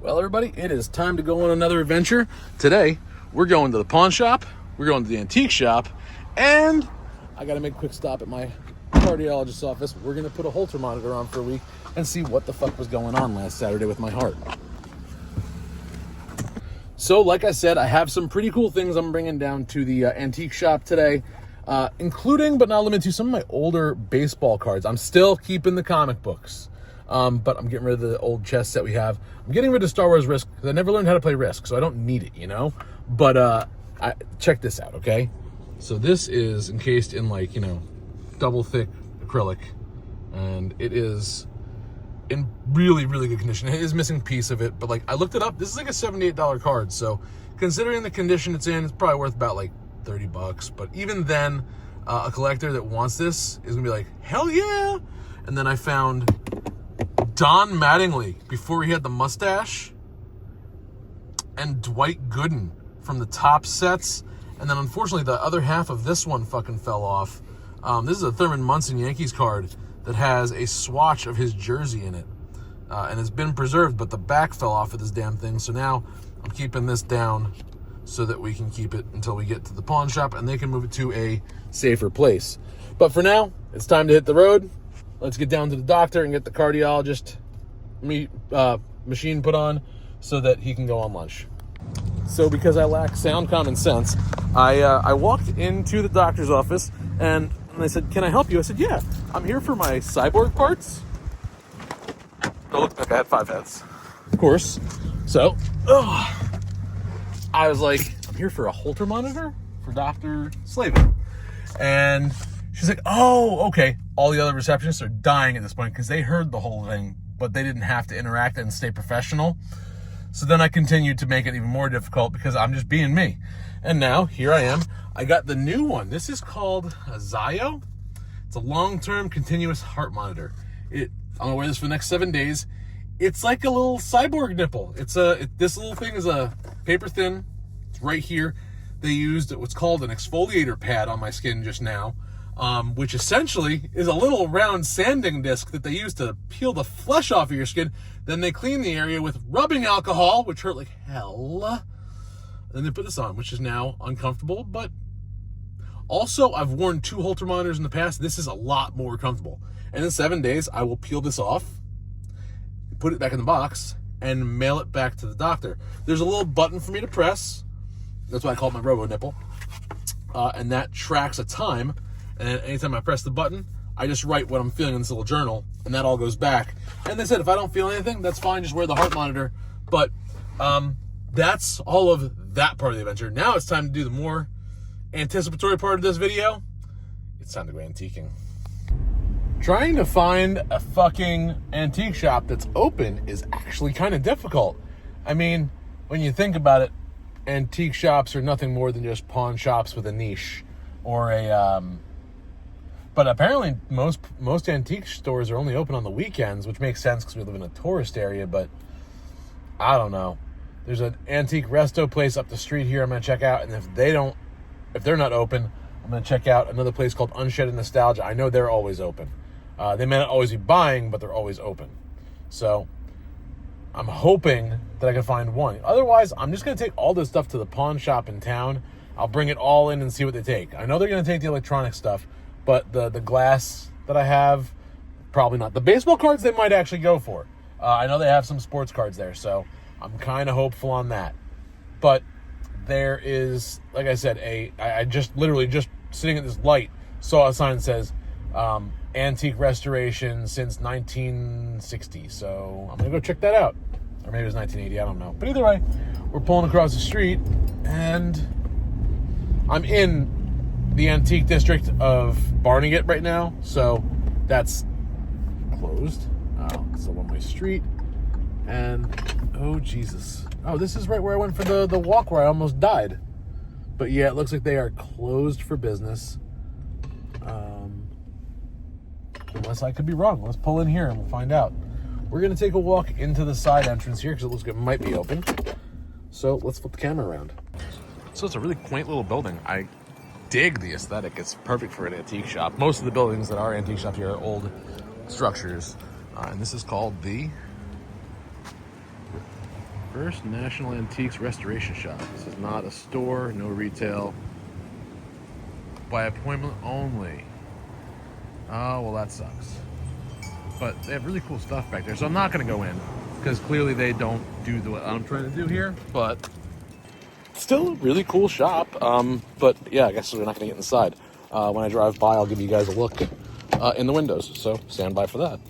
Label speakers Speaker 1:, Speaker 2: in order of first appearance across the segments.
Speaker 1: Well, everybody, it is time to go on another adventure. Today, we're going to the pawn shop, we're going to the antique shop, and I got to make a quick stop at my cardiologist's office. We're going to put a Holter monitor on for a week and see what the fuck was going on last Saturday with my heart. So, like I said, I have some pretty cool things I'm bringing down to the antique shop today, including, but not limited to, some of my older baseball cards. I'm still keeping the comic books. But I'm getting rid of the old chess set we have. I'm getting rid of Star Wars Risk because I never learned how to play Risk, so I don't need it, you know? But check this out, okay? So this is encased in, like, you know, double thick acrylic, and it is in really, really good condition. It is missing a piece of it, but, like, I looked it up. This is like a $78 card, so considering the condition it's in, it's probably worth about, like, $30. But even then, a collector that wants this is going to be like, hell yeah! And then I found Don Mattingly before he had the mustache, and Dwight Gooden from the top sets, and then unfortunately the other half of this one fucking fell off. This is a Thurman Munson Yankees card that has a swatch of his jersey in it, and it's been preserved, but the back fell off of this damn thing. So now I'm keeping this down so that we can keep it until we get to the pawn shop and they can move it to a safer place. But for now, it's time to hit the road. Let's get down to the doctor and get the cardiologist machine put on so that he can go on lunch. So because I lack sound common sense, I walked into the doctor's office and they said, "Can I help you?" I said, "Yeah, I'm here for my cyborg parts." It looked like I had 5 heads, of course. So I was like, "I'm here for a Holter monitor for Dr. Slavin." And she's like, "Oh, okay." All the other receptionists are dying at this point because they heard the whole thing, but they didn't have to interact and stay professional. So then I continued to make it even more difficult because I'm just being me. And now, here I am. I got the new one. This is called a Zio. It's a long-term continuous heart monitor. I'm going to wear this for the next 7 days. It's like a little cyborg nipple. This little thing is a paper thin. It's right here. They used what's called an exfoliator pad on my skin just now. Which essentially is a little round sanding disc that they use to peel the flesh off of your skin. Then they clean the area with rubbing alcohol, which hurt like hell. Then they put this on, which is now uncomfortable. But also, I've worn 2 Holter monitors in the past. This is a lot more comfortable. And in 7 days, I will peel this off, put it back in the box, and mail it back to the doctor. There's a little button for me to press. That's why I call it my Robo Nipple. And that tracks a time. And then anytime I press the button, I just write what I'm feeling in this little journal, and that all goes back. And they said if I don't feel anything, that's fine, just wear the heart monitor. But that's all of that part of the adventure. Now it's time to do the more anticipatory part of this video. It's time to go antiquing. Trying to find a fucking antique shop that's open is actually kind of difficult. I mean, when you think about it, antique shops are nothing more than just pawn shops with a niche or a but apparently most antique stores are only open on the weekends, which makes sense because we live in a tourist area. But I don't know. There's an antique resto place up the street here I'm going to check out, and if they're not open, I'm going to check out another place called Unshedded Nostalgia. I know they're always open. They may not always be buying, but they're always open. So I'm hoping that I can find one. Otherwise, I'm just going to take all this stuff to the pawn shop in town. I'll bring it all in and see what they take. I know they're going to take the electronic stuff, but the glass that I have, probably not. The baseball cards they might actually go for. I know they have some sports cards there, so I'm kind of hopeful on that. But there is, like I said, I just literally just sitting at this light saw a sign that says antique restoration since 1960. So I'm going to go check that out. Or maybe it was 1980, I don't know. But either way, we're pulling across the street, and I'm in the antique district of Barnegat right now, so that's closed. It's a one-way street, and oh Jesus! Oh, this is right where I went for the walk where I almost died. But yeah, it looks like they are closed for business. Unless I could be wrong. Let's pull in here and we'll find out. We're gonna take a walk into the side entrance here because it looks like it might be open. So let's flip the camera around. So it's a really quaint little building. I dig the aesthetic. It's perfect for an antique shop. Most of the buildings that are antique shops here are old structures. And this is called the First National Antiques Restoration Shop. This is not a store, no retail. By appointment only. Oh, well, that sucks. But they have really cool stuff back there, so I'm not going to go in because clearly they don't do what I'm trying to do here. But still a really cool shop. But yeah, I guess we're not going to get inside. When I drive by, I'll give you guys a look in the windows. So stand by for that.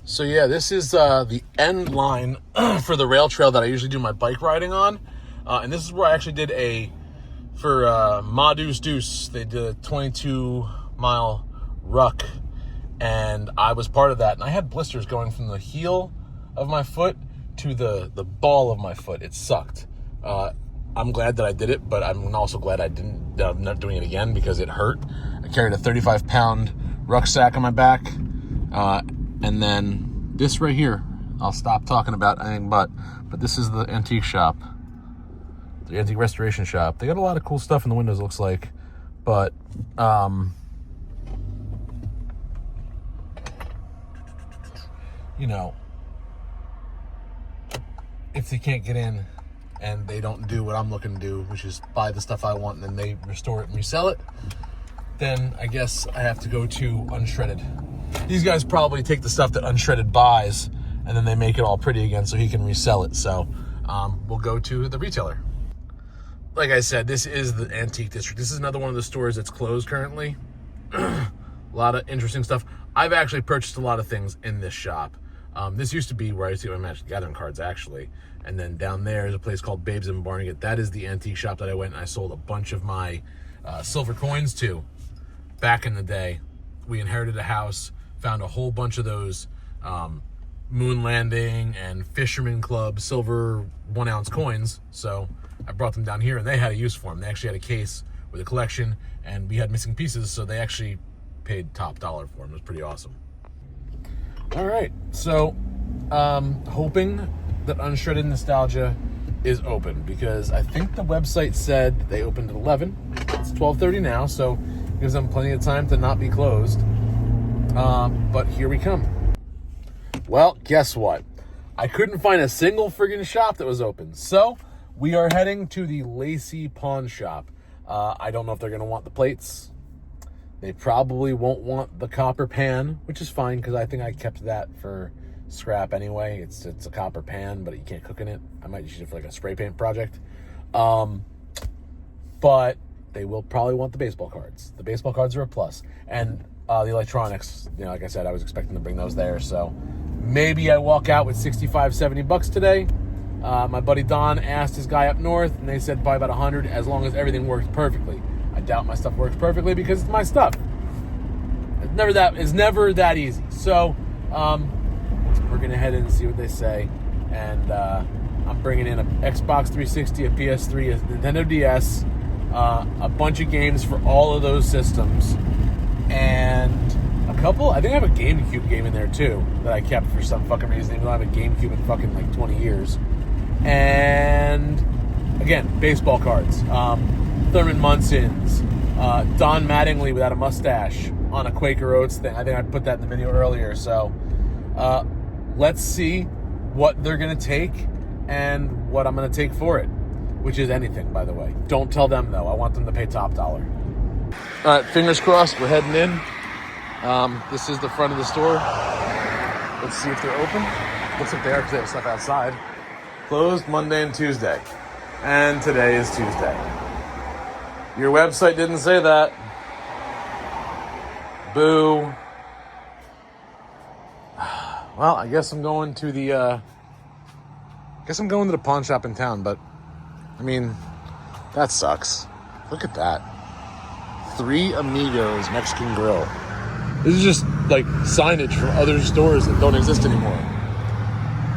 Speaker 1: So yeah, this is the end line for the rail trail that I usually do my bike riding on. And this is where I actually did for Ma Deuce Deuce, they did a 22-mile ruck. And I was part of that. And I had blisters going from the heel of my foot to the ball of my foot. It sucked. I'm glad that I did it, but I'm also glad I'm not doing it again because it hurt. I carried a 35-pound rucksack on my back. And then this right here, I'll stop talking about anything but this is the antique shop, the antique restoration shop. They got a lot of cool stuff in the windows, looks like, but you know, if they can't get in and they don't do what I'm looking to do, which is buy the stuff I want and then they restore it and resell it, then I guess I have to go to Unshredded. These guys probably take the stuff that Unshredded buys and then they make it all pretty again so he can resell it. So we'll go to the retailer. Like I said, this is the Antique District. This is another one of the stores that's closed currently. A lot of interesting stuff. I've actually purchased a lot of things in this shop. This used to be where I used to get my Magic the Gathering cards, actually. And then down there is a place called Babes in Barnegat. That is the antique shop that I went and I sold a bunch of my silver coins to back in the day. We inherited a house, found a whole bunch of those Moon Landing and Fisherman Club silver 1-ounce coins. So I brought them down here and they had a use for them. They actually had a case with a collection and we had missing pieces, so they actually paid top dollar for them. It was pretty awesome. All right, so hoping that Unshredded Nostalgia is open because I think the website said they opened at 11. It's 12:30 now, so it gives them plenty of time to not be closed. But here we come. Well, guess what? I couldn't find a single friggin' shop that was open. So we are heading to the Lacey Pawn Shop. I don't know if they're going to want the plates. They probably won't want the copper pan, which is fine because I think I kept that for scrap anyway. It's a copper pan, but you can't cook in it. I might use it for like a spray paint project. But they will probably want the baseball cards. The baseball cards are a plus. And the electronics, you know, like I said, I was expecting to bring those there. So maybe I walk out with $65-$70 today. My buddy Don asked his guy up north, and they said probably about 100 as long as everything works perfectly. I doubt my stuff works perfectly because it's my stuff. It's never that easy. So we're gonna head in and see what they say. And I'm bringing in an Xbox 360, a PS3, a Nintendo DS, a bunch of games for all of those systems, and a couple. I think I have a GameCube game in there too that I kept for some fucking reason. Even though I have a GameCube in fucking like 20 years. And again, baseball cards. Thurman Munson's, Don Mattingly without a mustache on a Quaker Oats thing. I think I put that in the video earlier. So let's see what they're going to take and what I'm going to take for it, which is anything, by the way. Don't tell them, though. I want them to pay top dollar. All right, fingers crossed. We're heading in. This is the front of the store. Let's see if they're open. Looks like they are because they have stuff outside. Closed Monday and Tuesday. And today is Tuesday. Your website didn't say that. Boo. Well, I guess I'm going to the pawn shop in town, but I mean, that sucks. Look at that. Three Amigos Mexican Grill. This is just like signage from other stores that don't exist anymore.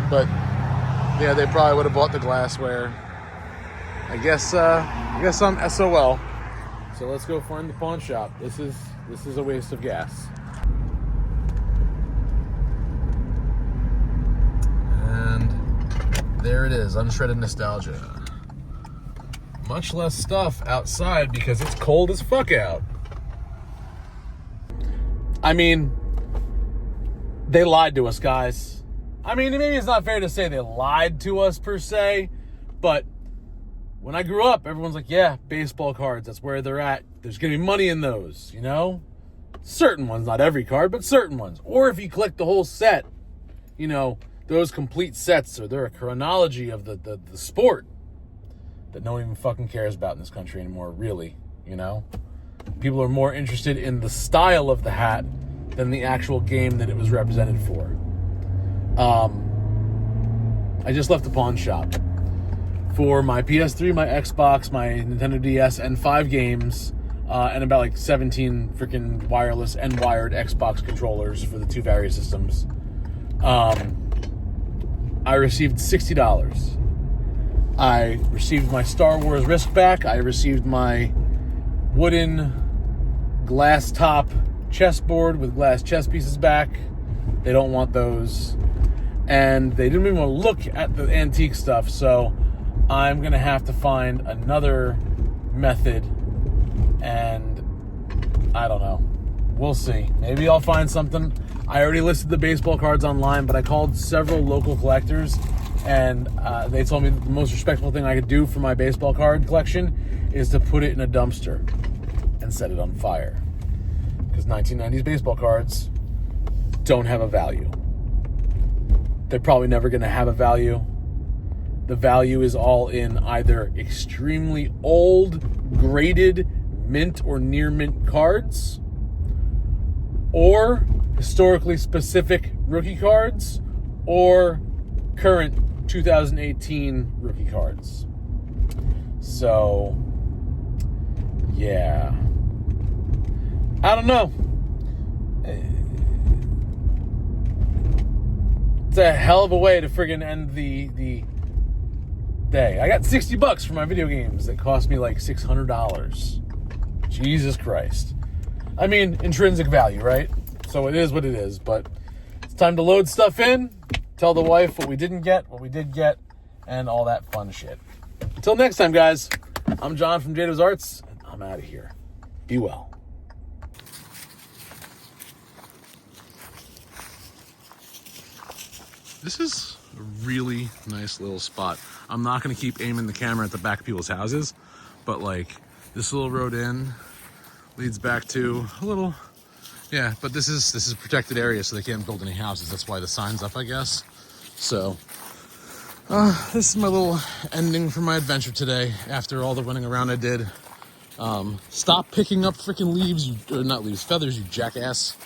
Speaker 1: But yeah, they probably would have bought the glassware. I guess I'm SOL. So let's go find the pawn shop. This is a waste of gas. And there it is, Unshredded Nostalgia. Much less stuff outside because it's cold as fuck out. I mean, they lied to us, guys. I mean, maybe it's not fair to say they lied to us per se, but when I grew up, everyone's like, yeah, baseball cards, that's where they're at. There's going to be money in those, you know? Certain ones, not every card, but certain ones. Or if you collect the whole set, you know, those complete sets, or they're a chronology of the sport that no one even fucking cares about in this country anymore, really, you know? People are more interested in the style of the hat than the actual game that it was represented for. I just left the pawn shop for my PS3, my Xbox, my Nintendo DS, and 5 games, and about like 17 freaking wireless and wired Xbox controllers for the 2 various systems. I received $60. I received my Star Wars Risk back. I received my wooden glass top chessboard with glass chess pieces back. They don't want those. And they didn't even want to look at the antique stuff, so I'm going to have to find another method, and I don't know. We'll see. Maybe I'll find something. I already listed the baseball cards online, but I called several local collectors, and they told me that the most respectful thing I could do for my baseball card collection is to put it in a dumpster and set it on fire. Because 1990s baseball cards don't have a value. They're probably never going to have a value. The value is all in either extremely old, graded, mint or near mint cards, or historically specific rookie cards, or current 2018 rookie cards. So, yeah. I don't know. It's a hell of a way to friggin' end the day. I got $60 for my video games that cost me like $600. Jesus Christ. I mean, intrinsic value, right? So it is what it is, but it's time to load stuff in, tell the wife what we didn't get, what we did get, and all that fun shit. Until next time, guys, I'm John from Jada's Arts, and I'm out of here. Be well. This is a really nice little spot. I'm not going to keep aiming the camera at the back of people's houses, but like this little road in leads back to a little, yeah, but this is a protected area, so they can't build any houses. That's why the sign's up, I guess. So this is my little ending for my adventure today after all the running around I did. Stop picking up freaking leaves, or not leaves, feathers, you jackass.